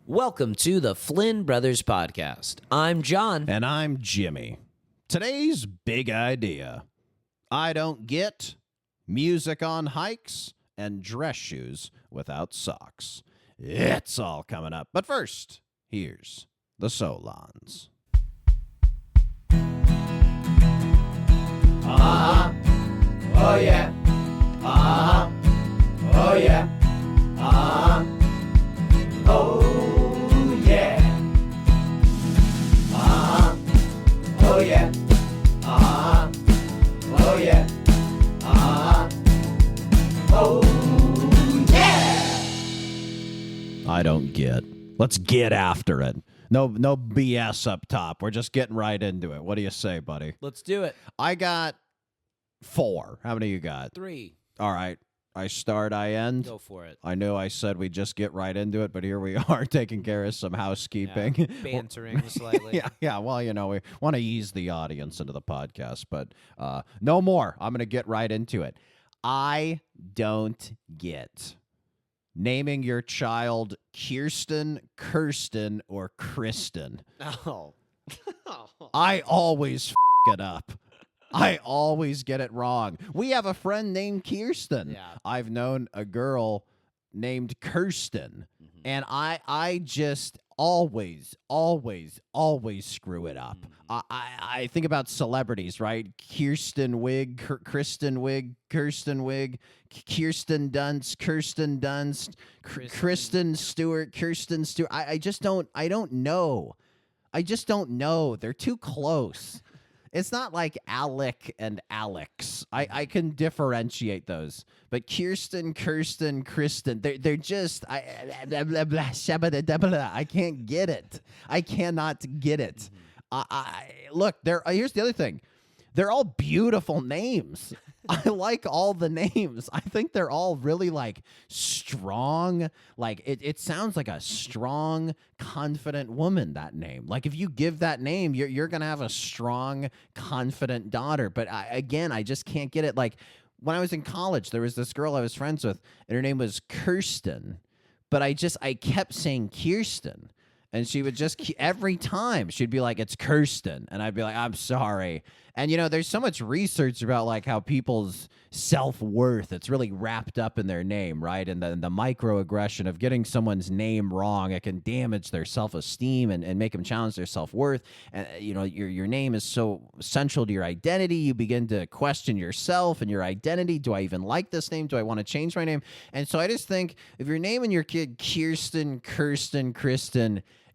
Welcome to the Flynn Brothers Podcast. I'm John. And I'm Jimmy. Today's big idea. I don't get music on hikes and dress shoes without socks. It's all coming up. But first, here's the Solons. Uh-huh. Oh yeah. Uh-huh. Oh yeah. Uh-huh. Oh yeah. Uh-huh. Oh yeah. Uh-huh. Oh yeah. Uh-huh. Oh yeah. I don't get. Let's get after it. No BS up top. We're just getting right into it. What do you say, buddy? Let's do it. I got 4. How many you got? 3. All right. I start, I end. Go for it. I know I said we just get right into it, but here we are taking care of some housekeeping. Yeah, bantering slightly. Yeah. Well, we want to ease the audience into the podcast, but no more. I'm going to get right into it. I don't get naming your child Kirsten, or Kristen. Oh. I always it up. I always get it wrong. We have a friend named Kirsten. Yeah. I've known a girl named Kirsten, and I just always screw it up. I think about celebrities, right? Kirsten Wiig, Kristen Wiig, Kirsten Wiig, Kirsten Dunst, Kirsten Dunst, Kristen Stewart, Kirsten Stewart. I don't know. I just don't know. They're too close. It's not like Alec and Alex. I can differentiate those. But Kristen, they're just I can't get it. I cannot get it. Look, here's the other thing. They're all beautiful names. I like all the names. I think they're all really strong. It sounds like a strong, confident woman, that name. Like if you give that name, you're going to have a strong, confident daughter. But I just can't get it. Like when I was in college, there was this girl I was friends with and her name was Kirsten. But I kept saying Kirsten. And she would just, every time, she'd be like, it's Kirsten. And I'd be like, I'm sorry. And, there's so much research about, how people's self-worth, it's really wrapped up in their name, right? And the microaggression of getting someone's name wrong, it can damage their self-esteem and make them challenge their self-worth. And, your name is so central to your identity. You begin to question yourself and your identity. Do I even like this name? Do I want to change my name? And so I just think if you're naming your kid Kristen,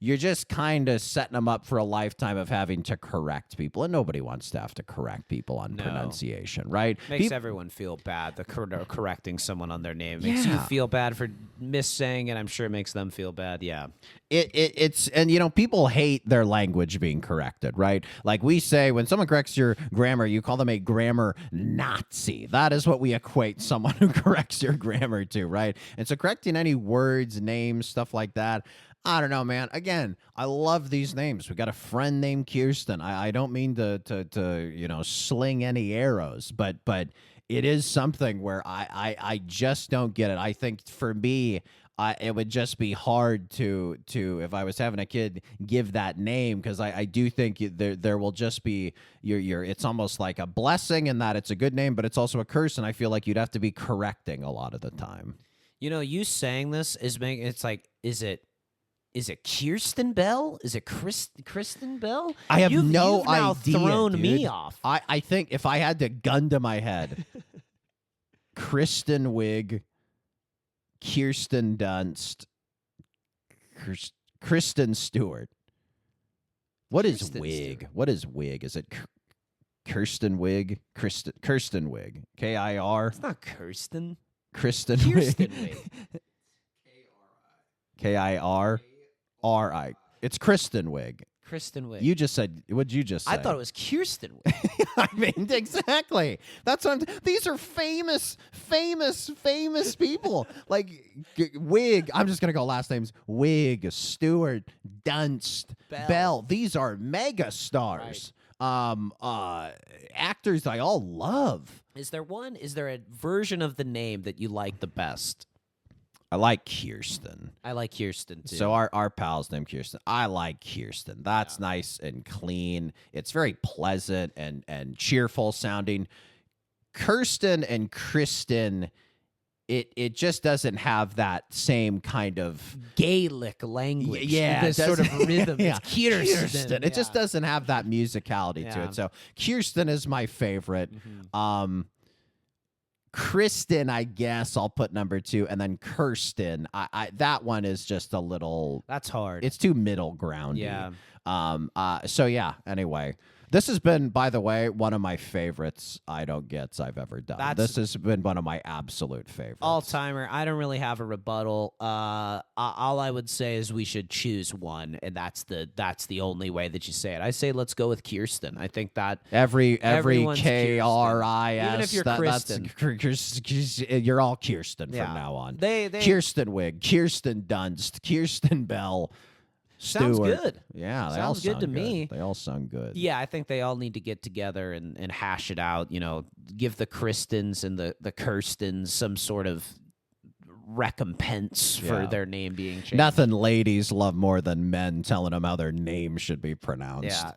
you're just kind of setting them up for a lifetime of having to correct people. And nobody wants to have to correct people on pronunciation, right? Makes everyone feel bad, correcting someone on their name. It makes you feel bad for missaying it. I'm sure it makes them feel bad, yeah. It's people hate their language being corrected, right? Like we say, when someone corrects your grammar, you call them a grammar Nazi. That is what we equate someone who corrects your grammar to, right? And so correcting any words, names, stuff like that, I don't know, man. Again, I love these names. We got a friend named Kirsten. I don't mean to sling any arrows, but it is something where I just don't get it. I think for me, it would just be hard to if I was having a kid give that name, because I do think there will just be it's almost like a blessing in that it's a good name, but it's also a curse, and I feel like you'd have to be correcting a lot of the time. You saying this is making it's like, is it Kirsten Bell? Is it Kristen Bell? I have you've no now idea. Thrown dude. me off. I think if I had to gun to my head, Kristen Wiig, Kirsten Dunst, Kristen Stewart. What is Wiig? What is Wiig? Is it Kirsten Wiig? Kirsten Wiig. K-I-R? It's not Kirsten. Kristen Kirsten Wiig. Wiig. K-I-R? R-I. It's Kristen Wiig. Kristen Wiig. You just said, what'd you just say? I thought it was Kirsten Wiig. I mean, exactly. That's what these are famous people. Like Wiig, I'm just going to go last names. Wiig, Stewart, Dunst, Bell. These are mega stars. Right. Actors I all love. Is there a version of the name that you like the best? I like Kirsten. I like Kirsten too. So our pal's named Kirsten. I like Kirsten. That's nice and clean. It's very pleasant and cheerful sounding. Kirsten and Kristen, it just doesn't have that same kind of Gaelic language. Yeah, this sort of rhythm. Yeah. It's Kirsten. It just doesn't have that musicality to Yeah. it. So Kirsten is my favorite. Mhm. Kristen, I guess I'll put number 2, and then Kirsten. I that one is just a little. That's hard. It's too middle groundy. Yeah. So yeah. Anyway, this has been, by the way, one of my favorites. I don't gets I've ever done. This has been one of my absolute favorites. All timer. I don't really have a rebuttal. All I would say is we should choose one, and that's the only way that you say it. I say let's go with Kirsten. I think that every everyone's KRIS. Even if you're Kristen. You're all Kirsten Yeah. from now on. They Kirsten Wig, Kirsten Dunst, Kirsten Bell. sounds Stewart. good. Yeah, they Sounds all good sound to me. They all sound good. Yeah, I think they all need to get together and hash it out. Give the Kristens and the Kirstens some sort of recompense for Yeah. their name being changed. Nothing ladies love more than men telling them how their name should be pronounced. Yeah.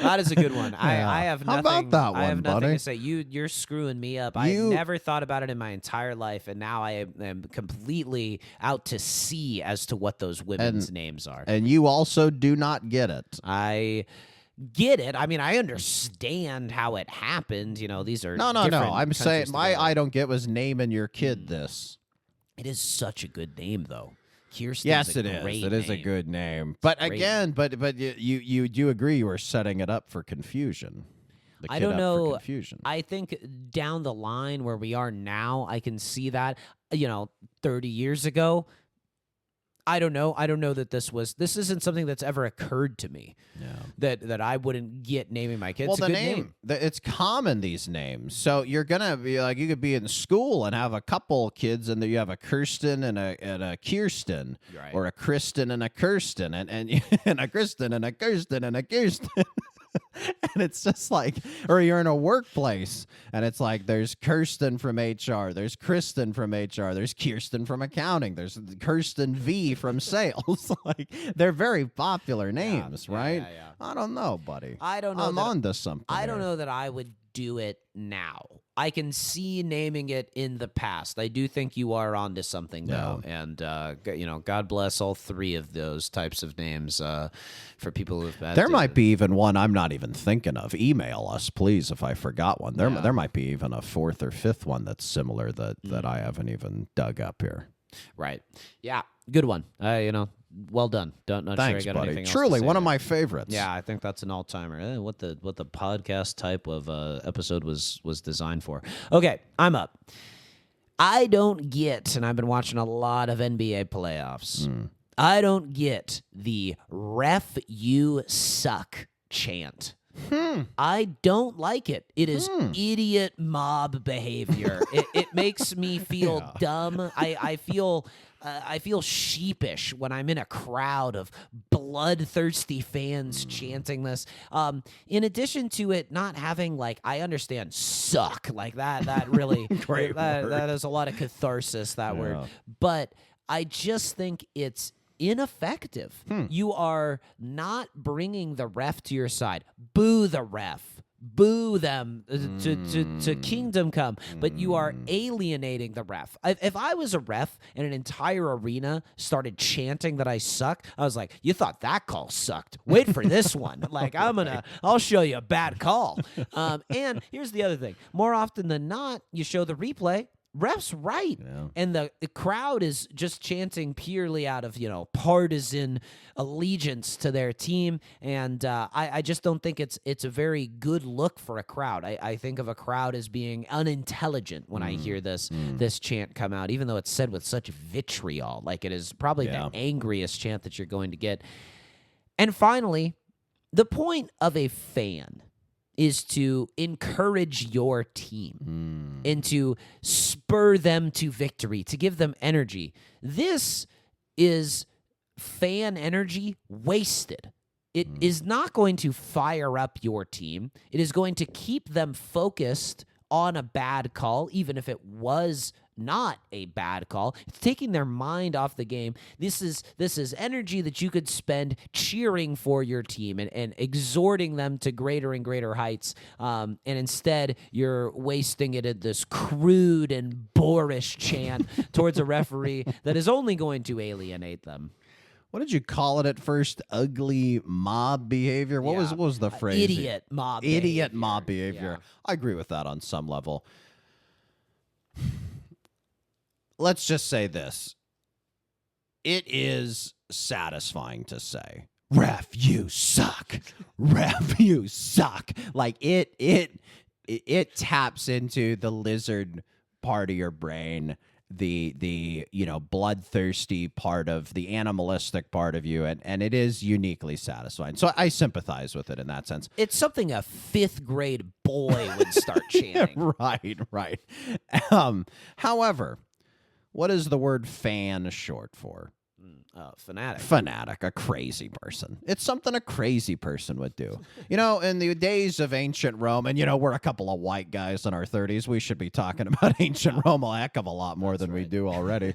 That is a good one. Yeah. I have How nothing. about that I have one, nothing buddy? to say. You're screwing me up. I never thought about it in my entire life, and now I am completely out to sea as to what those women's names are. And you also do not get it. I get it. I mean, I understand how it happened. These are No. different I'm saying countries my together. I don't get was naming your kid this. It is such a good name, though. Kirsten's Yes, a it is. great It is a name. good name. But Great again, but you do agree you were setting it up for confusion. The I kid don't up know. For confusion. I think down the line where we are now, I can see that. 30 years ago, I don't know. I don't know that this isn't something that's ever occurred to me. Yeah. That I wouldn't get naming my kids. Well, It's the a good name, it's common, these names. So you're gonna be like, you could be in school and have a couple kids, and you have a Kirsten and a Kirsten, Right. or a Kristen and a Kirsten, and and a Kristen and a Kirsten and a Kirsten. And it's just like, or you're in a workplace and it's like, there's Kirsten from HR, there's Kristen from HR, there's Kirsten from accounting, there's Kirsten V from sales. Like, they're very popular names, right? yeah. I don't know, buddy. I don't know. I'm on to something. I don't here. know that I would do it now. I can see naming it in the past. I do think you are onto something, though. And, God bless all three of those types of names for people who've had There might be even one I'm not even thinking of. Email us, please, if I forgot one. There might be even a fourth or fifth one that's similar that I haven't even dug up here. Right. Yeah. Good one. Well done. Not Thanks, sure I got buddy. anything else Truly, to say one of there. my favorites. Yeah, I think that's an all-timer. What the podcast type of episode was designed for. Okay, I'm up. I don't get, and I've been watching a lot of NBA playoffs. I don't get the "ref you suck" chant. I don't like it. It is idiot mob behavior. It makes me feel dumb. I feel sheepish when I'm in a crowd of bloodthirsty fans chanting this. In addition to it not having, I understand suck, that really Great word. that is a lot of catharsis, that word. But I just think it's ineffective. You are not bringing the ref to your side. Boo the ref. Boo them to kingdom come, but you are alienating the ref. If I was a ref and an entire arena started chanting that I suck, I was like, you thought that call sucked. Wait for this one. I'll show you a bad call. And here's the other thing. More often than not, you show the replay, ref's right. Yeah. And the crowd is just chanting purely out of, partisan allegiance to their team. And I just don't think it's a very good look for a crowd. I think of a crowd as being unintelligent when I hear this chant come out, even though it's said with such vitriol. Like, it is probably the angriest chant that you're going to get. And finally, the point of a fan is to encourage your team and to spur them to victory, to give them energy. This is fan energy wasted. It is not going to fire up your team. It is going to keep them focused on a bad call, even if it was not a bad call. It's taking their mind off the game. This is energy that you could spend cheering for your team and exhorting them to greater and greater heights. And instead, you're wasting it in this crude and boorish chant towards a referee that is only going to alienate them. What did you call it at first? Ugly mob behavior? What was the phrase? Idiot mob behavior. Idiot mob behavior. Yeah. I agree with that on some level. Let's just say this. It is satisfying to say, ref, you suck. Ref, you suck. Like it taps into the lizard part of your brain, the bloodthirsty part of the animalistic part of you, and it is uniquely satisfying. So I sympathize with it in that sense. It's something a 5th grade boy would start chanting. Right. However, what is the word fan short for? Fanatic. Fanatic, a crazy person. It's something a crazy person would do. In the days of ancient Rome, and we're a couple of white guys in our 30s, we should be talking about ancient Rome a heck of a lot more than we do already.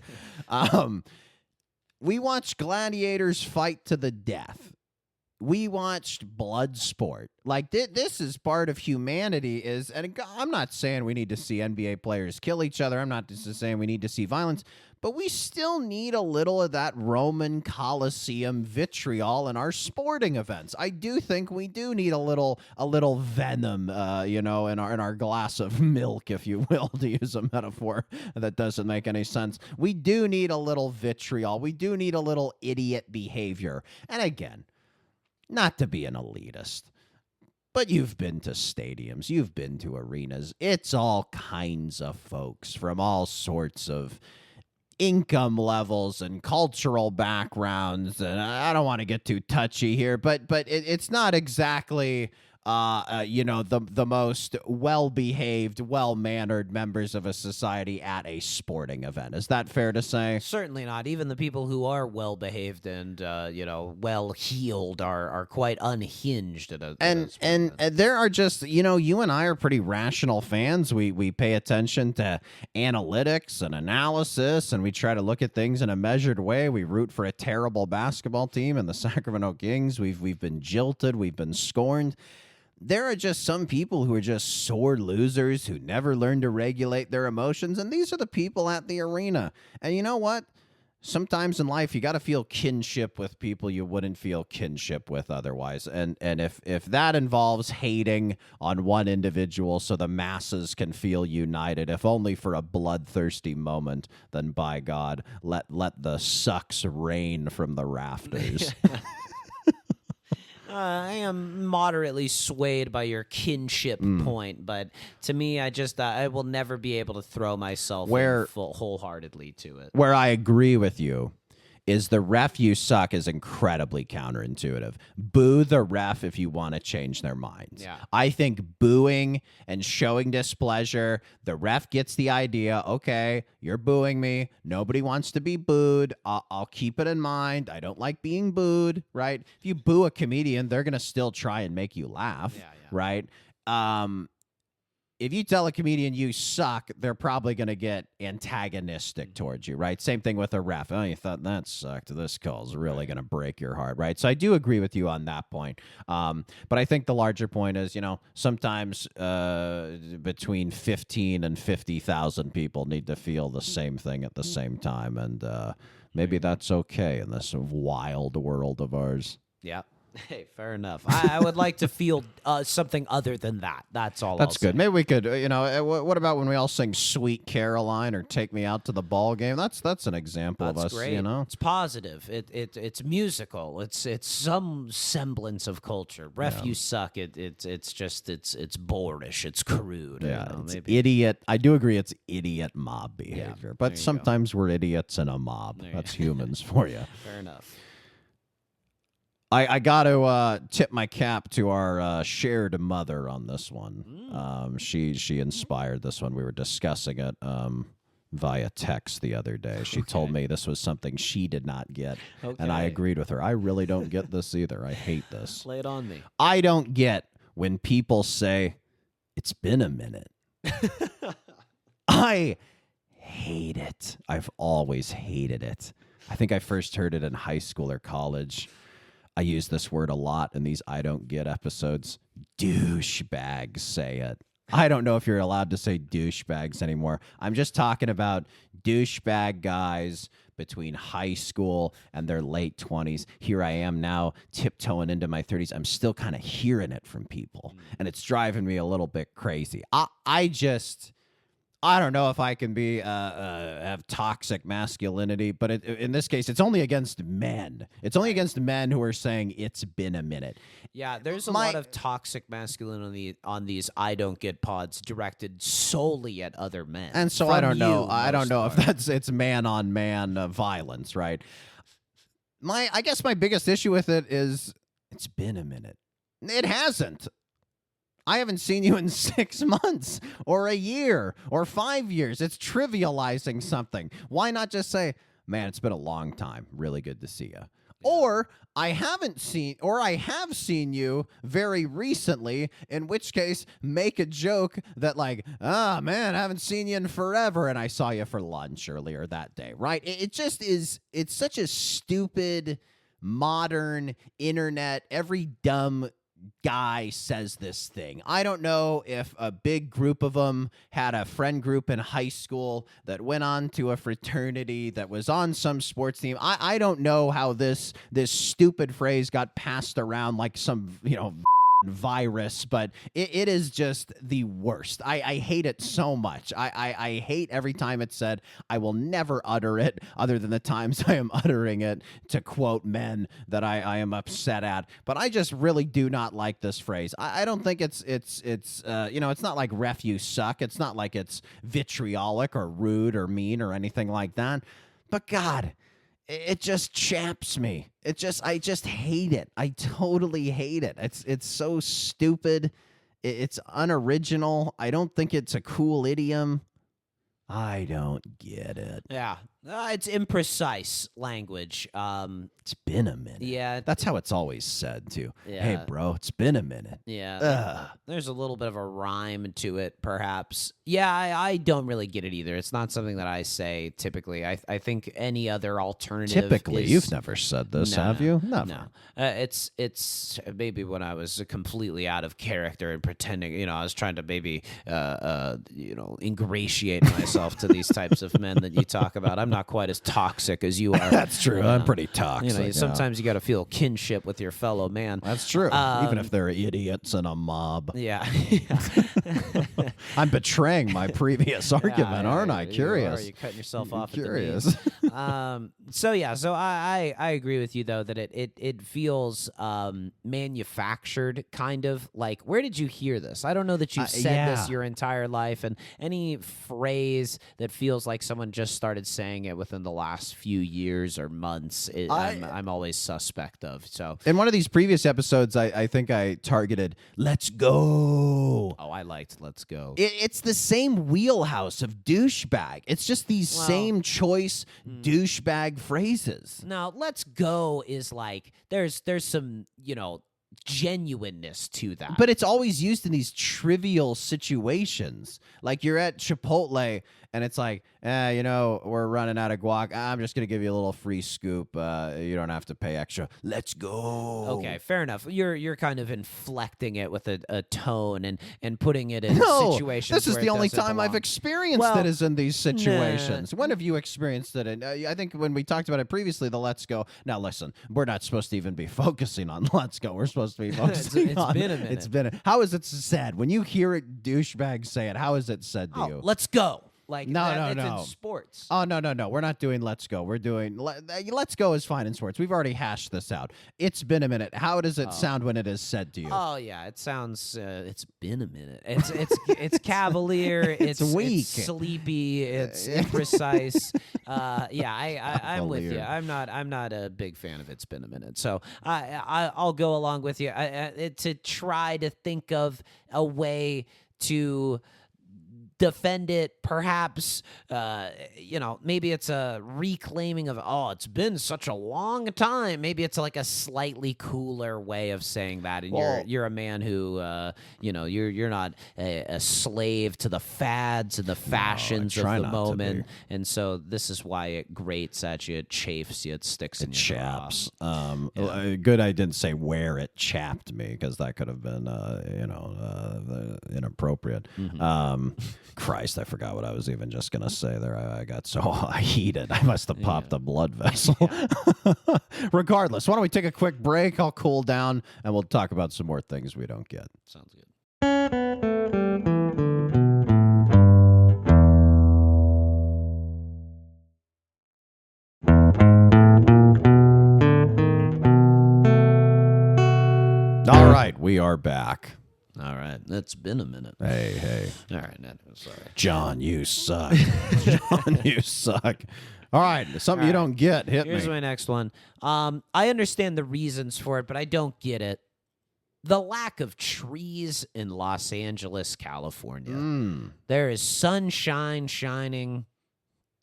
We watched gladiators fight to the death. We watched blood sport. Like this is part of humanity. And I'm not saying we need to see NBA players kill each other. I'm not just saying we need to see violence, but we still need a little of that Roman Colosseum vitriol in our sporting events. I do think we do need a little venom, in our glass of milk, if you will, to use a metaphor that doesn't make any sense. We do need a little vitriol. We do need a little idiot behavior. And again, not to be an elitist, but you've been to stadiums, you've been to arenas. It's all kinds of folks from all sorts of income levels and cultural backgrounds. And I don't want to get too touchy here, but it's not exactly the most well-behaved, well-mannered members of a society at a sporting event. Is that fair to say? Certainly not. Even the people who are well-behaved and well-heeled are quite unhinged at a and there are just you and I are pretty rational fans. We pay attention to analytics and analysis, and we try to look at things in a measured way. We root for a terrible basketball team and the Sacramento Kings. We've been jilted. We've been scorned. There are just some people who are just sore losers who never learn to regulate their emotions, and these are the people at the arena. And you know what? Sometimes in life, you got to feel kinship with people you wouldn't feel kinship with otherwise. And if that involves hating on one individual so the masses can feel united, if only for a bloodthirsty moment, then by God, let the sucks rain from the rafters. I am moderately swayed by your kinship point, but to me, I will never be able to throw myself wholeheartedly to it. Where I agree with you is the ref you suck is incredibly counterintuitive. Boo the ref if you want to change their minds. Yeah. I think booing and showing displeasure, the ref gets the idea, okay, you're booing me. Nobody wants to be booed. I'll keep it in mind. I don't like being booed, right? If you boo a comedian, they're going to still try and make you laugh, right? If you tell a comedian you suck, they're probably going to get antagonistic towards you, right? Same thing with a ref. Oh, you thought that sucked. This call's really going to break your heart, right? So I do agree with you on that point. But I think the larger point is, sometimes between 15 and 50,000 people need to feel the same thing at the same time. And maybe that's okay in this wild world of ours. Yeah. Hey, fair enough. I would like to feel something other than that. That's all. That's I'll good. say. Maybe we could, what about when we all sing "Sweet Caroline" or "Take Me Out to the Ball Game"? That's an example of us. Great. It's positive. It's musical. It's some semblance of culture. Ref, you suck. It's boorish. It's crude. Yeah, it's maybe. Idiot. I do agree. It's idiot mob behavior. there But you sometimes we're idiots in a mob. That's humans for you. Fair enough. I got to tip my cap to our shared mother on this one. She inspired this one. We were discussing it via text the other day. She told me this was something she did not get, and I agreed with her. I really don't get this either. I hate this. Lay it on me. I don't get when people say, "It's been a minute." I hate it. I've always hated it. I think I first heard it in high school or college. I use this word a lot in these I Don't Get episodes. Douchebags say it. I don't know if you're allowed to say douchebags anymore. I'm just talking about douchebag guys between high school and their late 20s. Here I am now, tiptoeing into my 30s. I'm still kind of hearing it from people, and it's driving me a little bit crazy. I don't know if I can be have toxic masculinity, but in this case, it's only against men. It's only against men who are saying it's been a minute. Yeah, there's a lot of toxic masculinity on these I Don't Get pods directed solely at other men. And so I don't know. I don't know if it's man on man violence, right? I guess my biggest issue with it is it's been a minute. It hasn't. I haven't seen you in 6 months or a year or 5 years. It's trivializing something. Why not just say, man, it's been a long time. Really good to see you. Or I have seen you very recently, in which case make a joke that like, man, I haven't seen you in forever, and I saw you for lunch earlier that day, right? It just is, it's such a stupid, modern internet, every dumb guy says this thing. I don't know if a big group of them had a friend group in high school that went on to a fraternity that was on some sports team. I don't know how this stupid phrase got passed around like some, virus, but it is just the worst. I hate it so much. I hate every time it's said. I will never utter it other than the times I am uttering it to quote men that I am upset at. But I just really do not like this phrase. I don't think it's not like ref you suck. It's not like it's vitriolic or rude or mean or anything like that. But God, it just chaps me. I just hate it. I totally hate it. It's so stupid. It's unoriginal. I don't think it's a cool idiom. I don't get it. Yeah. It's imprecise language. It's been a minute. Yeah. That's how it's always said, too. Yeah. Hey, bro, it's been a minute. Yeah. There's a little bit of a rhyme to it, perhaps. Yeah, I don't really get it either. It's not something that I say typically. I think any other alternative Typically, you've never said this, have you? Never. No. It's maybe when I was completely out of character and pretending, I was trying to maybe, ingratiate myself to these types of men that you talk about. I'm not quite as toxic as you are. That's true. I'm pretty toxic. Sometimes you got to feel kinship with your fellow man. That's true. Even if they're idiots in a mob. Yeah. I'm betraying my previous argument, aren't I? Curious. You're cutting yourself off. Curious. So I agree with you though that it feels manufactured, kind of like. Where did you hear this? I don't know that you've said this your entire life, and any phrase that feels like someone just started saying it within the last few years or months, I'm always suspect of. So in one of these previous episodes, I think I targeted "Let's go." Oh, I liked "Let's go." It's the same wheelhouse of douchebag. It's just these same choice douchebag phrases. Now, "Let's go" is like there's some genuineness to that, but it's always used in these trivial situations. Like you're at Chipotle and it's like, we're running out of guac. I'm just gonna give you a little free scoop. You don't have to pay extra. Let's go. Okay, fair enough. You're kind of inflecting it with a tone and putting it in situations. This is where the it only doesn't time belong. I've experienced it is in these situations. When have you experienced it? And I think when we talked about it previously, the "Let's go." Now listen, we're not supposed to even be focusing on "Let's go." We're supposed to be focusing on. It's been a minute. It's been. How is it said when you hear it? Douchebags say it. How is it said to you? Let's go. Like no. It's in sports. Oh, no. We're not doing "Let's go." We're doing "Let's go" is fine in sports. We've already hashed this out. It's been a minute. How does it sound when it is said to you? Oh yeah, it sounds. It's been a minute. It's cavalier. It's weak. It's sleepy. It's imprecise. I'm with you. I'm not a big fan of "It's been a minute." So I'll go along with you. To try to think of a way to defend it. Perhaps, maybe it's a reclaiming of, oh, it's been such a long time. Maybe it's like a slightly cooler way of saying that. And Well- you're a man who, you're not a slave to the fads and the fashions of try the not to moment. be. And so this is why it grates at you, it chafes you, it sticks in It your jaw. chaps. Good I didn't say where it chapped me, because that could have been, inappropriate. Christ, I forgot what I was even just going to say there. I got so heated. I must have popped a blood vessel. Regardless, why don't we take a quick break? I'll cool down, and we'll talk about some more things we don't get. Sounds good. All right, we are back. All right. It's been a minute. Hey. All right. No, sorry. John, you suck. John, you suck. All right, something you don't get. Hit Here's me. my next one. I understand the reasons for it, but I don't get it. The lack of trees in Los Angeles, California. There is sunshine shining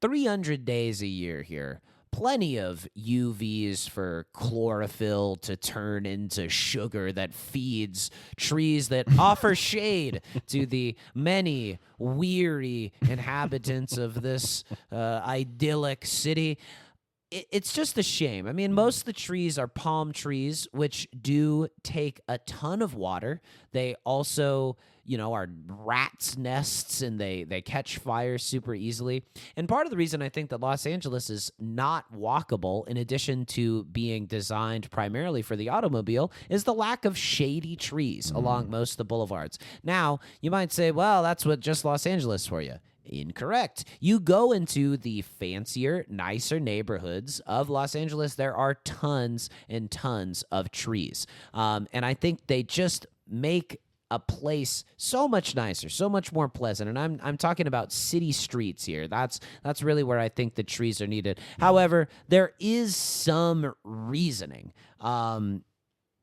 300 days a year here. Plenty of UVs for chlorophyll to turn into sugar that feeds trees that offer shade to the many weary inhabitants of this idyllic city. It's just a shame. I mean, most of the trees are palm trees, which do take a ton of water. They also, are rats' nests, and they catch fire super easily. And part of the reason I think that Los Angeles is not walkable, in addition to being designed primarily for the automobile, is the lack of shady trees along most of the boulevards. Now, you might say, well, that's what just Los Angeles is for you. Incorrect. You go into the fancier, nicer neighborhoods of Los Angeles, there are tons and tons of trees. And I think they just make a place so much nicer, so much more pleasant. And I'm talking about city streets here. That's really where I think the trees are needed. However, there is some reasoning.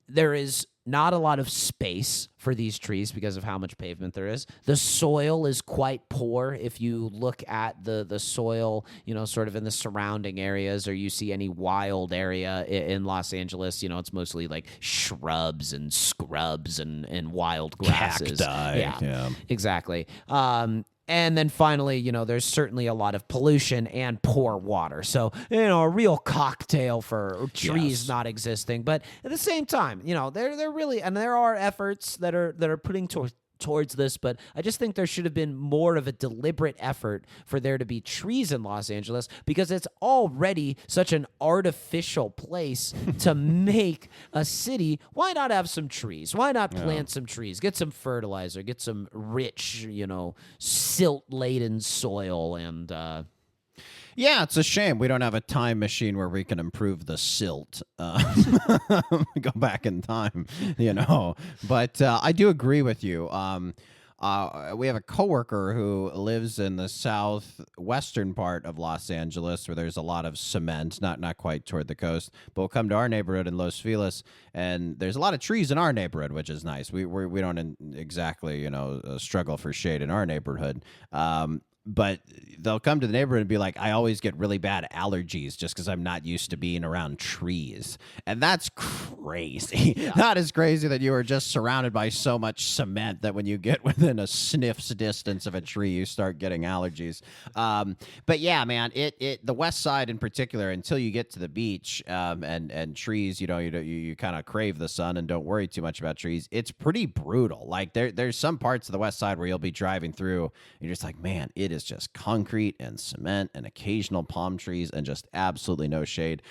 There is not a lot of space for these trees because of how much pavement there is. The soil is quite poor. If you look at the soil, sort of in the surrounding areas, or you see any wild area in Los Angeles, it's mostly like shrubs and scrubs and wild grasses. Cacti. Yeah. Exactly. And then finally, there's certainly a lot of pollution and poor water. So, a real cocktail for trees not existing. But at the same time, they're really, and there are efforts that are putting towards this, but I just think there should have been more of a deliberate effort for there to be trees in Los Angeles, because it's already such an artificial place to make a city. Why not have some trees? Why not plant some trees? Get some fertilizer, get some rich, silt-laden soil, and Yeah, it's a shame we don't have a time machine where we can improve the silt. Go back in time, But I do agree with you. We have a coworker who lives in the southwestern part of Los Angeles, where there's a lot of cement, not quite toward the coast. But we'll come to our neighborhood in Los Feliz, and there's a lot of trees in our neighborhood, which is nice. We don't exactly struggle for shade in our neighborhood. But they'll come to the neighborhood and be like, I always get really bad allergies just because I'm not used to being around trees. And that's crazy. Yeah. Not as crazy that you are just surrounded by so much cement that when you get within a sniff's distance of a tree, you start getting allergies. But yeah, man, the west side in particular, until you get to the beach and trees, you kind of crave the sun and don't worry too much about trees. It's pretty brutal. Like there's some parts of the west side where you'll be driving through and you're just like, man, it is just concrete and cement and occasional palm trees and just absolutely no shade.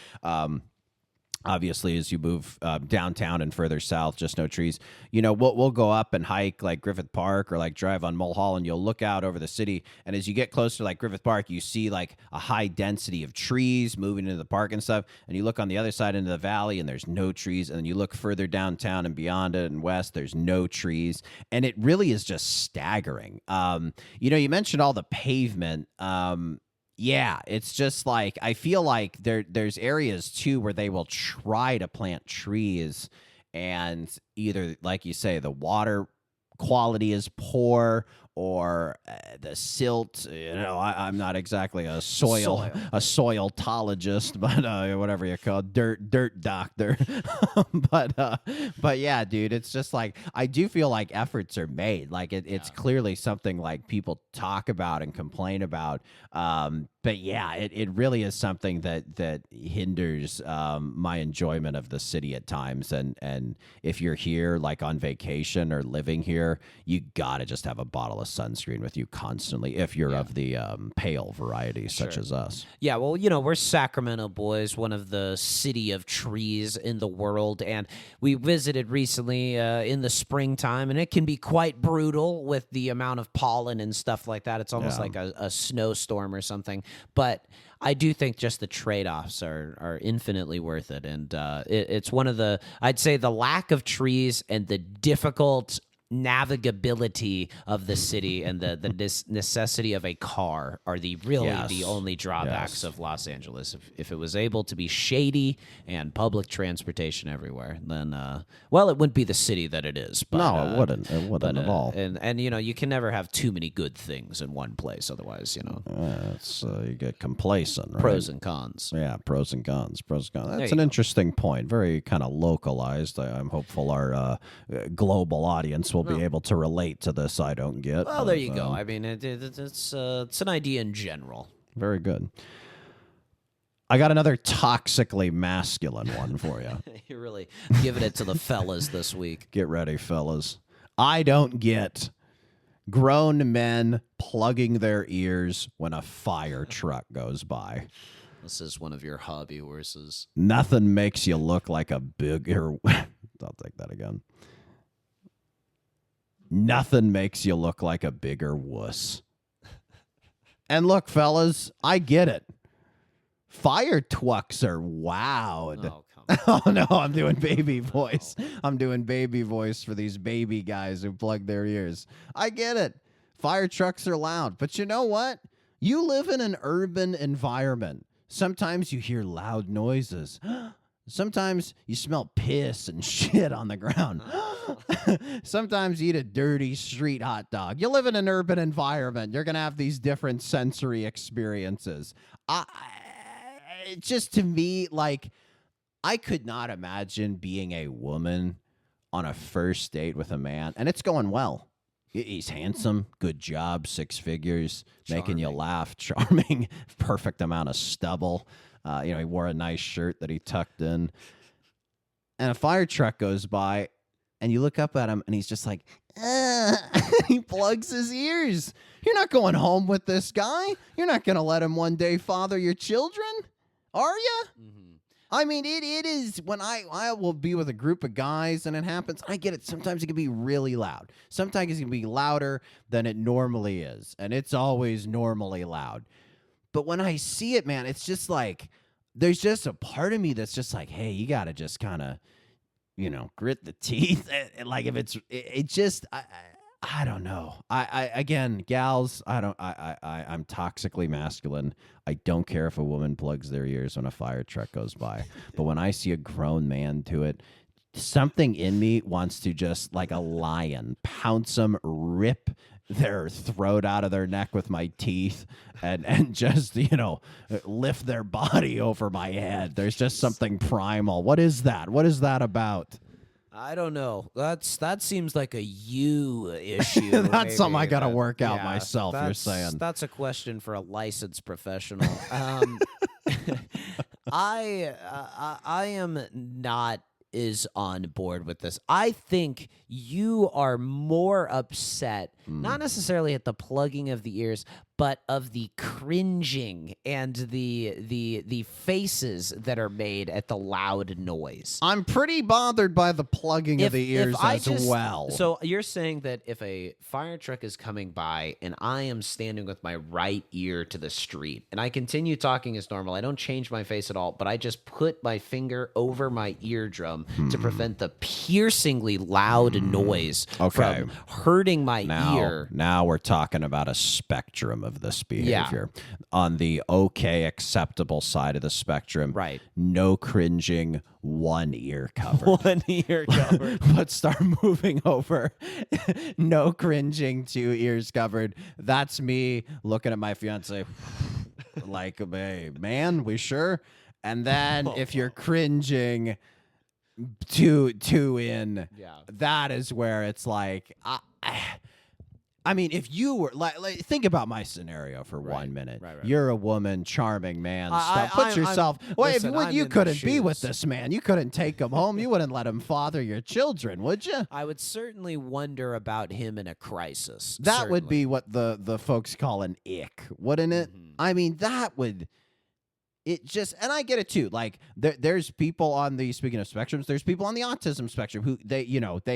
Obviously, as you move downtown and further south, just no trees. We'll go up and hike like Griffith Park or like drive on Mulholland. You'll look out over the city, and as you get closer to like Griffith Park, you see like a high density of trees moving into the park and stuff. And you look on the other side into the valley, and there's no trees. And then you look further downtown and beyond it and west, there's no trees. And it really is just staggering. You mentioned all the pavement. Yeah, it's just like I feel like there's areas too where they will try to plant trees, and either, like you say, the water quality is poor, or the silt. I'm not exactly a soilologist, but whatever you call it, dirt doctor. but yeah, dude, it's just like I do feel like efforts are made. Like it's clearly something like people talk about and complain about. But yeah, it really is something that hinders my enjoyment of the city at times. And if you're here like on vacation or living here, you gotta just have a bottle of sunscreen with you constantly if you're of the pale variety such as us. Yeah, well, we're Sacramento boys, one of the city of trees in the world, and we visited recently in the springtime, and it can be quite brutal with the amount of pollen and stuff like that. It's almost like a snowstorm or something. But I do think just the trade-offs are infinitely worth it. And it's one of I'd say the lack of trees and the difficult navigability of the city and the necessity of a car are the only drawbacks of Los Angeles. If it was able to be shady and public transportation everywhere, then it wouldn't be the city that it is. But, no, it wouldn't. It wouldn't at all. And you can never have too many good things in one place. Otherwise, you get complacent. Right? Pros and cons. Yeah, pros and cons. That's an interesting point. Very kind of localized. I'm hopeful our global audience will be able to relate to this. I don't get. Well, there you go. I mean, it's an idea in general. Very good. I got another toxically masculine one for you. You're really giving it to the fellas this week. Get ready, fellas. I don't get grown men plugging their ears when a fire truck goes by. This is one of your hobby horses. Nothing makes you look like a bigger... I'll take that again. Nothing makes you look like a bigger wuss. And look, fellas, I get it. Fire trucks are wowed. Oh, come on. Oh, no, I'm doing baby voice. I'm doing baby voice for these baby guys who plug their ears. I get it. Fire trucks are loud. But you know what? You live in an urban environment. Sometimes you hear loud noises. Sometimes you smell piss and shit on the ground. Sometimes you eat a dirty street hot dog. You live in an urban environment. You're going to have these different sensory experiences. Just to me, like, I could not imagine being a woman on a first date with a man, and it's going well. He's handsome, good job, 6 figures, making you laugh, charming, perfect amount of stubble. He wore a nice shirt that he tucked in. And a fire truck goes by, and you look up at him, and he's just like, he plugs his ears. You're not going home with this guy. You're not going to let him one day father your children, are you? Mm-hmm. I mean, it is when I will be with a group of guys and it happens. I get it. Sometimes it can be really loud. Sometimes it can be louder than it normally is. And it's always normally loud. But when I see it, man, it's just like, there's just a part of me that's just like, hey, you got to just kind of, grit the teeth. Like if I don't know. Again, gals, I'm toxically masculine. I don't care if a woman plugs their ears when a fire truck goes by. But when I see a grown man do it, something in me wants to just, like a lion, pounce them, rip their throat out of their neck with my teeth and just, lift their body over my head. There's just something primal. What is that? What is that about? I don't know. That seems like a you issue. That's maybe, something I got to work out myself, you're saying. That's a question for a licensed professional. I am not is on board with this. I think you are more upset, not necessarily at the plugging of the ears, but of the cringing and the faces that are made at the loud noise. I'm pretty bothered by the plugging of the ears as well. So you're saying that if a fire truck is coming by and I am standing with my right ear to the street and I continue talking as normal, I don't change my face at all, but I just put my finger over my eardrum to prevent the piercingly loud noise from hurting my ear. Now we're talking about a spectrum of of this behavior. On the okay, acceptable side of the spectrum, Right. no cringing, one ear covered. One ear covered. But start moving over. No cringing, two ears covered. That's me looking at my fiance like, hey, man, we sure? And then if you're cringing two in, that is where it's like, I mean, if you were like think about my scenario for 1 minute. Right. You're a woman, charming man. I'm- Put yourself. listen, I'm you in the couldn't be with shoes. this man. You couldn't take him home. You wouldn't let him father your children, would you? I would certainly wonder about him in a crisis. That would certainly. be what the folks call an ick, wouldn't it? I mean, that would. It just, and I get it too. Like there's people on the, speaking of spectrums, there's people on the autism spectrum who they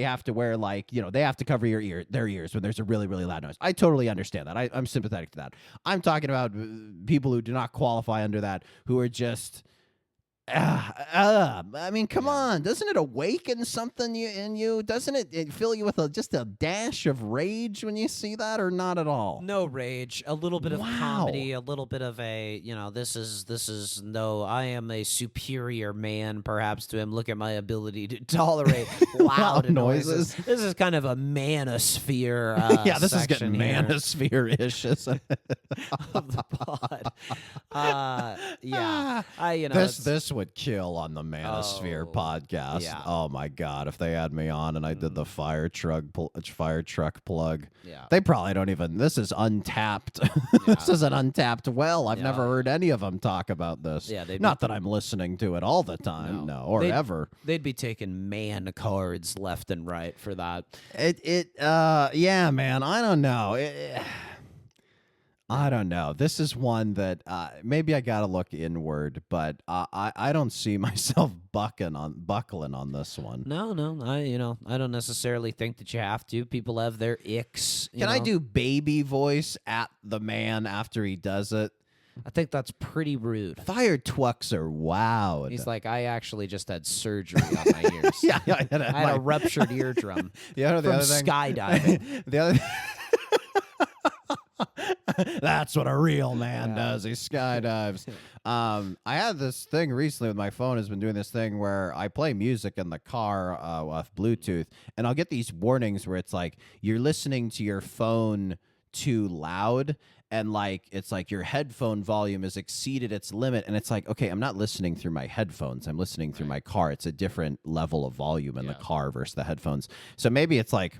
have to wear they have to cover their ears when there's a really, really loud noise. I totally understand that. I'm sympathetic to that. I'm talking about people who do not qualify under that, who are just, I mean, come on. Doesn't it awaken something in you? Doesn't it fill you with just a dash of rage when you see that, or not at all? No rage, a little bit of Wow. comedy, a little bit of a, this is no, I am a superior man, perhaps, to him. Look at my ability to tolerate loud noises. This is kind of a manosphere. Yeah, this is section getting here manosphere-ish, isn't it? of the pod. Yeah, This would kill on the Manosphere podcast. yeah. Oh my god, if they had me on and I did the fire truck plug. Yeah. They probably don't even. This is untapped. This is an untapped well. I've never heard any of them talk about this. Yeah, not that I'm listening to it all the time, or ever. They'd be taking man cards left and right for that. Yeah, man. I don't know. I don't know. This is one that maybe I got to look inward, but I don't see myself buckling on this one. No. I don't necessarily think that you have to. People have their icks. Can I do baby voice at the man after he does it? I think that's pretty rude. Fire twucks are wowed. He's like, I actually just had surgery on my ears. yeah, I had a ruptured eardrum the other from thing, skydiving. the other. That's what a real man does. He skydives. I had this thing recently with my phone. Has been doing this thing where I play music in the car with Bluetooth, and I'll get these warnings where it's like you're listening to your phone too loud, and it's like your headphone volume has exceeded its limit, and it's like, okay, I'm not listening through my headphones. I'm listening through my car. It's a different level of volume in the car versus the headphones. So maybe it's like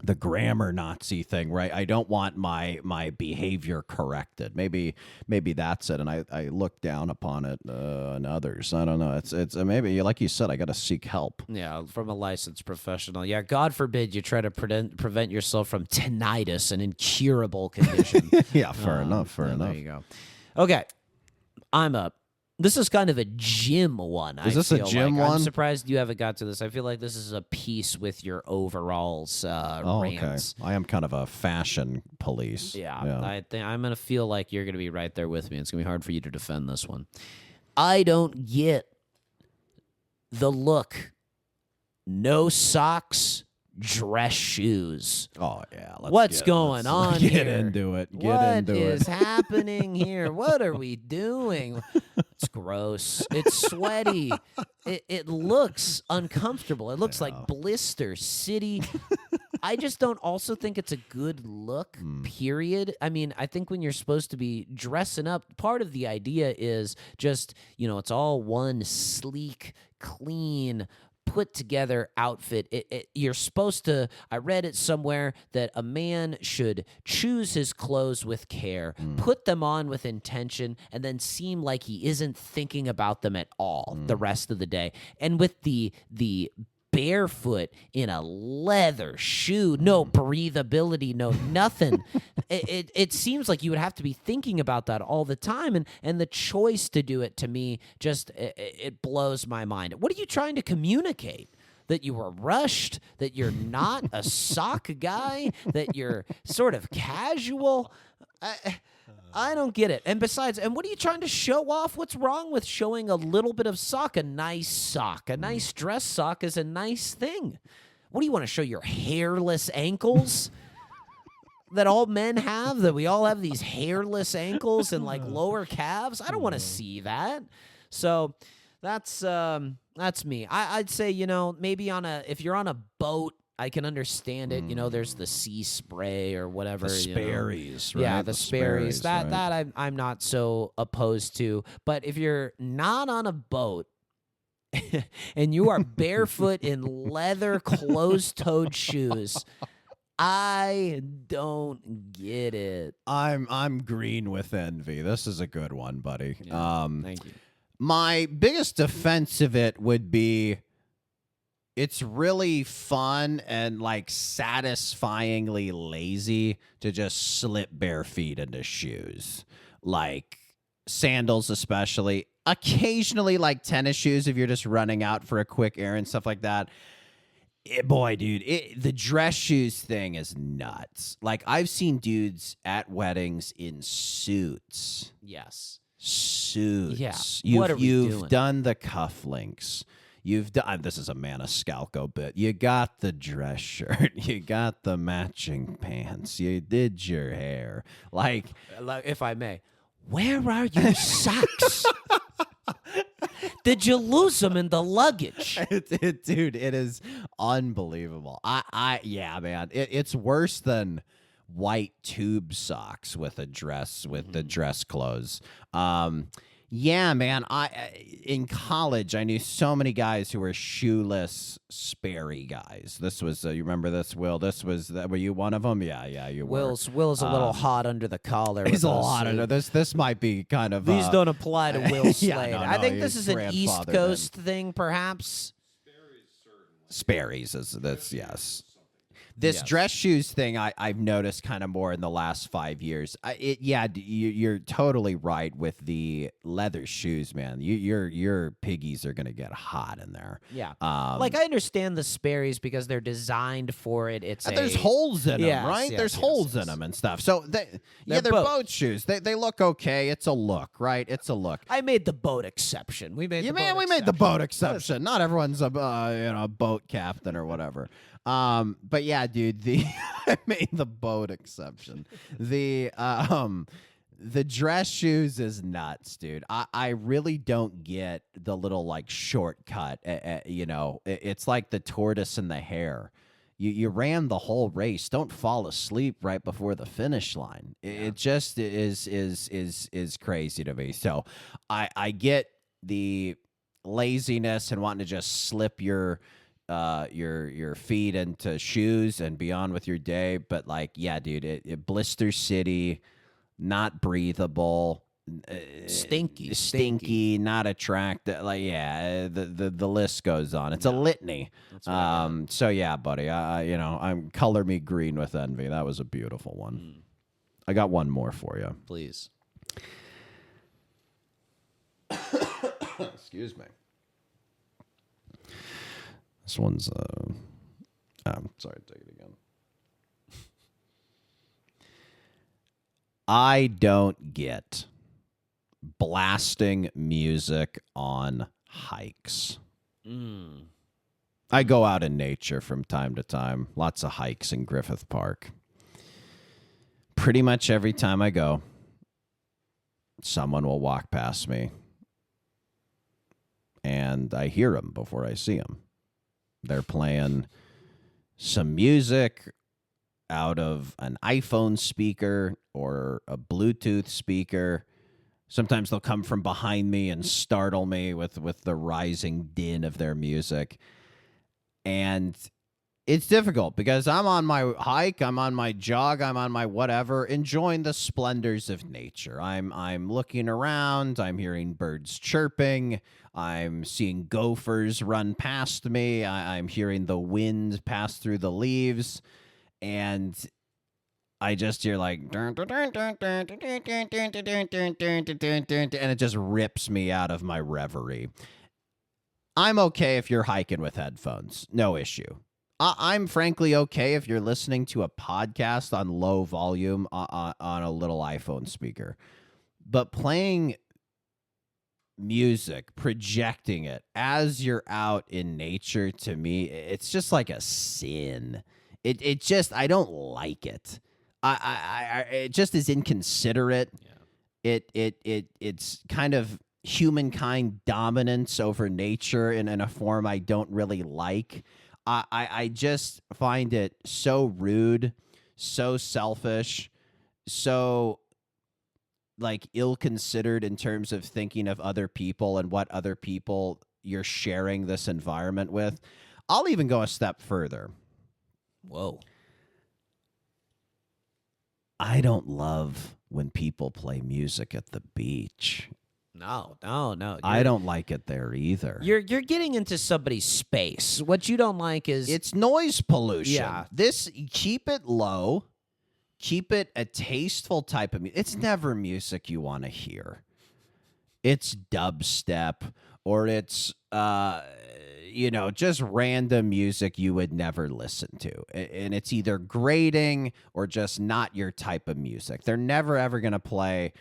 the grammar Nazi thing, right? I don't want my behavior corrected. Maybe that's it. And I look down upon it and others. I don't know. It's maybe, like you said, I got to seek help. Yeah, from a licensed professional. Yeah, God forbid you try to prevent yourself from tinnitus, an incurable condition. Yeah, fair enough. Fair enough. There you go. Okay, I'm up. This is kind of a gym one. Is this a gym one? one? I'm surprised you haven't got to this. I feel like this is a piece with your overalls rants. Okay. I am kind of a fashion police. Yeah. I think I'm gonna feel like you're gonna be right there with me. It's gonna be hard for you to defend this one. I don't get the look. No socks, dress shoes. Oh yeah. What's going on Get here? into it. Get What into is it. happening here? What are we doing? It's gross. It's sweaty. It looks uncomfortable. It looks like Blister City. I just don't also think it's a good look, period. I mean, I think when you're supposed to be dressing up, part of the idea is just, it's all one sleek, clean, put together outfit. You're supposed to, I read it somewhere that a man should choose his clothes with care, put them on with intention, and then seem like he isn't thinking about them at all the rest of the day. And with the barefoot in a leather shoe, no breathability, no nothing. It seems like you would have to be thinking about that all the time, and the choice to do it, to me, just it blows my mind. What are you trying to communicate? That you were rushed? That you're not a sock guy? That you're sort of casual? I don't get it. And besides, what are you trying to show off? What's wrong with showing a little bit of sock? A nice sock, a nice dress sock is a nice thing. What do you want to show, your hairless ankles? that all men have, that we all have these hairless ankles and like lower calves. I don't want to see that. So that's me. I'd say, maybe if you're on a boat, I can understand it. There's the sea spray or whatever. The Sperry's, right? Yeah, the Sperry's. right? That I'm not so opposed to. But if you're not on a boat and you are barefoot in leather closed-toed shoes, I don't get it. I'm green with envy. This is a good one, buddy. Yeah, thank you. My biggest defense of it would be it's really fun and like satisfyingly lazy to just slip bare feet into shoes. Like sandals especially. Occasionally like tennis shoes if you're just running out for a quick errand, stuff like that. Boy, dude, the dress shoes thing is nuts. Like I've seen dudes at weddings in suits. Yes. Suits. Yeah. What are we You've doing? done the cufflinks. You've done. This is a Maniscalco bit. You got the dress shirt. You got the matching pants. You did your hair. Like, if I may, where are your socks? Did you lose them in the luggage? Dude, it is unbelievable. Yeah, man. It's worse than white tube socks with a dress with the dress clothes. Yeah, man. In college, I knew so many guys who were shoeless Sperry guys. This was you remember this, Will? Were you one of them? Yeah, you were. Will's a little hot under the collar. He's with a those, lot under this. This might be kind of. These don't apply to Will Slade. Yeah, no, I think this he's is an East grandfathered Coast thing, perhaps. Sperry's is that's yes. This Yes. dress shoes thing I've noticed kind of more in the last 5 years. You're totally right with the leather shoes, man. Your piggies are gonna get hot in there. Yeah. Um, Like I understand the Sperry's because they're designed for it. It's there's holes in them, Yes, right? yes, there's yes, holes yes. in them and stuff. So they're They're boat shoes. They look okay. It's a look, right? It's a look. I made the boat exception. We made We made the boat exception. Not everyone's a boat captain or whatever. But yeah, dude, I made the boat exception. The dress shoes is nuts, dude. I really don't get the little like shortcut. It's like the tortoise and the hare. You ran the whole race. Don't fall asleep right before the finish line. It just is crazy to me. So I get the laziness and wanting to just slip your feet into shoes and be on with your day, but like, yeah, dude, it Blister City, not breathable, stinky, not attractive. Like, yeah, the list goes on. It's a litany. So yeah, buddy, I'm color me green with envy. That was a beautiful one. I got one more for you. Please. Excuse me. This one's sorry, take it again. I don't get blasting music on hikes. I go out in nature from time to time. Lots of hikes in Griffith Park. Pretty much every time I go, someone will walk past me. And I hear them before I see them. They're playing some music out of an iPhone speaker or a Bluetooth speaker. Sometimes they'll come from behind me and startle me with the rising din of their music. And it's difficult because I'm on my hike, I'm on my jog, I'm on my whatever, enjoying the splendors of nature. I'm looking around, I'm hearing birds chirping, I'm seeing gophers run past me, I'm hearing the wind pass through the leaves, and I just hear like, and it just rips me out of my reverie. I'm okay if you're hiking with headphones, no issue. I'm frankly okay if you're listening to a podcast on low volume on a little iPhone speaker. But playing music, projecting it as you're out in nature, to me, it's just like a sin. It just, I don't like it. it just is inconsiderate. Yeah. It's kind of humankind dominance over nature in a form I don't really like. I just find it so rude, so selfish, so like ill-considered in terms of thinking of other people and what other people you're sharing this environment with. I'll even go a step further. Whoa. I don't love when people play music at the beach. No. I don't like it there either. You're getting into somebody's space. What you don't like is It's noise pollution. Yeah. Keep it low. Keep it a tasteful type of music. It's never music you want to hear. It's dubstep or it's just random music you would never listen to. And it's either grating or just not your type of music. They're never ever going to play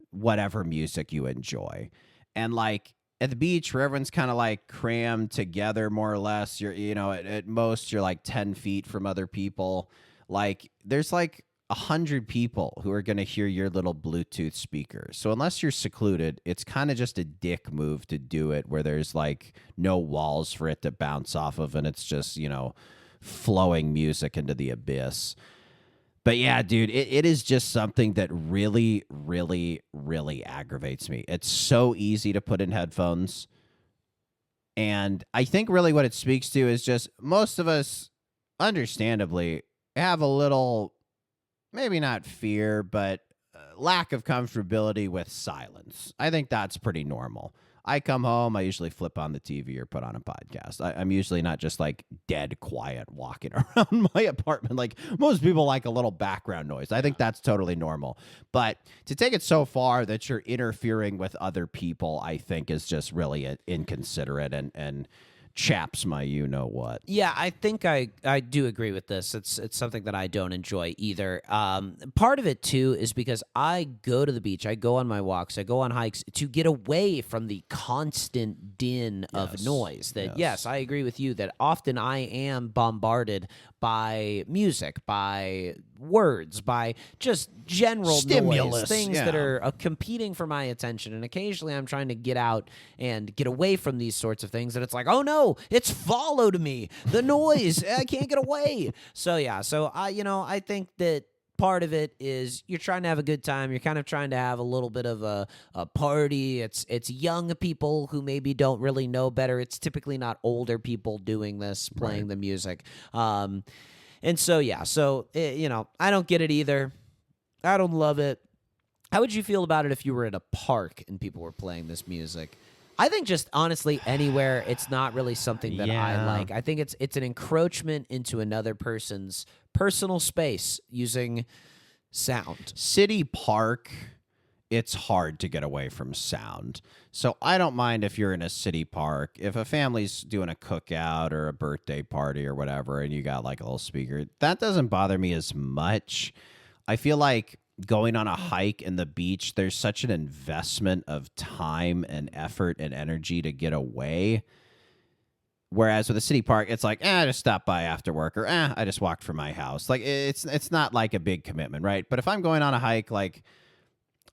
whatever music you enjoy. And like at the beach where everyone's kind of like crammed together more or less, at most you're like 10 feet from other people. Like there's like 100 people who are going to hear your little Bluetooth speaker. So unless you're secluded, it's kind of just a dick move to do it where there's like no walls for it to bounce off of and it's just, flowing music into the abyss. But yeah, dude, it is just something that really, really, really aggravates me. It's so easy to put in headphones. And I think really what it speaks to is just most of us, understandably, have a little, maybe not fear, but lack of comfortability with silence. I think that's pretty normal. I come home, I usually flip on the TV or put on a podcast. I'm usually not just like dead quiet walking around my apartment. Like most people like a little background noise. I think that's totally normal. But to take it so far that you're interfering with other people, I think is just really inconsiderate and chaps my you-know-what. Yeah, I think I do agree with this. It's something that I don't enjoy either. Part of it, too, is because I go to the beach, I go on my walks, I go on hikes to get away from the constant din of noise. Yes, I agree with you that often I am bombarded by music, by words, by just general Stimulus, noise, things that are competing for my attention. And occasionally I'm trying to get out and get away from these sorts of things. And it's like, oh no, it's followed me. The noise, I can't get away. So yeah, I think that part of it is you're trying to have a good time. You're kind of trying to have a little bit of a party. It's young people who maybe don't really know better. It's typically not older people doing this, playing the music. And so, yeah, I don't get it either. I don't love it. How would you feel about it if you were at a park and people were playing this music? I think just honestly anywhere, it's not really something that I like. I think it's an encroachment into another person's personal space using sound. City park, it's hard to get away from sound. So I don't mind if you're in a city park. If a family's doing a cookout or a birthday party or whatever, and you got like a little speaker, that doesn't bother me as much. I feel like going on a hike in the beach, there's such an investment of time and effort and energy to get away. Whereas with a city park, it's like, I just stopped by after work, or I just walked from my house. Like it's not like a big commitment, right? But if I'm going on a hike, like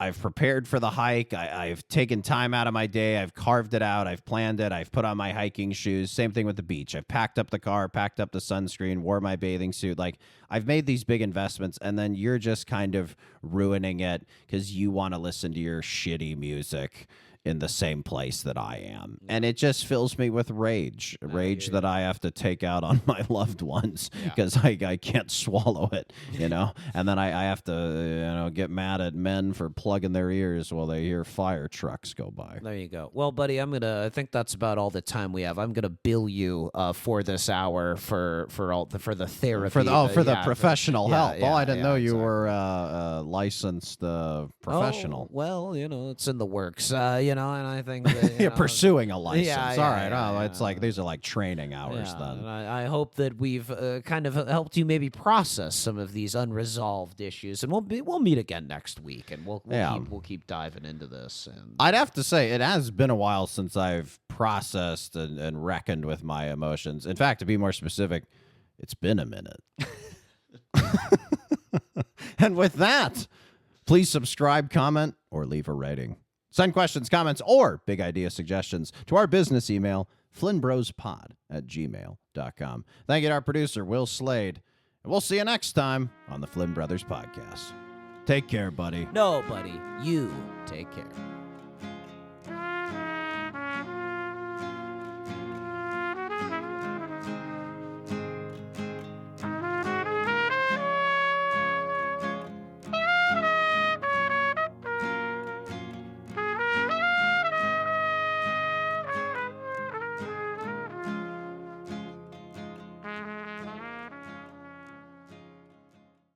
I've prepared for the hike, I've taken time out of my day, I've carved it out, I've planned it, I've put on my hiking shoes. Same thing with the beach. I've packed up the car, packed up the sunscreen, wore my bathing suit. Like I've made these big investments, and then you're just kind of ruining it because you want to listen to your shitty music in the same place that I am. And it just fills me with rage that I have to take out on my loved ones because I can't swallow it, and then I have to, get mad at men for plugging their ears while they hear fire trucks go by. There you go. Well, buddy, I think that's about all the time we have. I'm going to bill you for this hour for the therapy. For the professional help. I didn't know you exactly. were a licensed professional. Oh, well, it's in the works, and I think that, you're pursuing a license. All right. It's like these are like training hours then. And I hope that we've kind of helped you maybe process some of these unresolved issues, and we'll meet again next week, and we'll keep diving into this. And I'd have to say it has been a while since I've processed and reckoned with my emotions. In fact, to be more specific, it's been a minute. And with that, please subscribe, comment, or leave a rating. Send questions, comments, or big idea suggestions to our business email, flynnbrospod@gmail.com. Thank you to our producer, Will Slade. And we'll see you next time on the Flynn Brothers Podcast. Take care, buddy. No, buddy, you take care.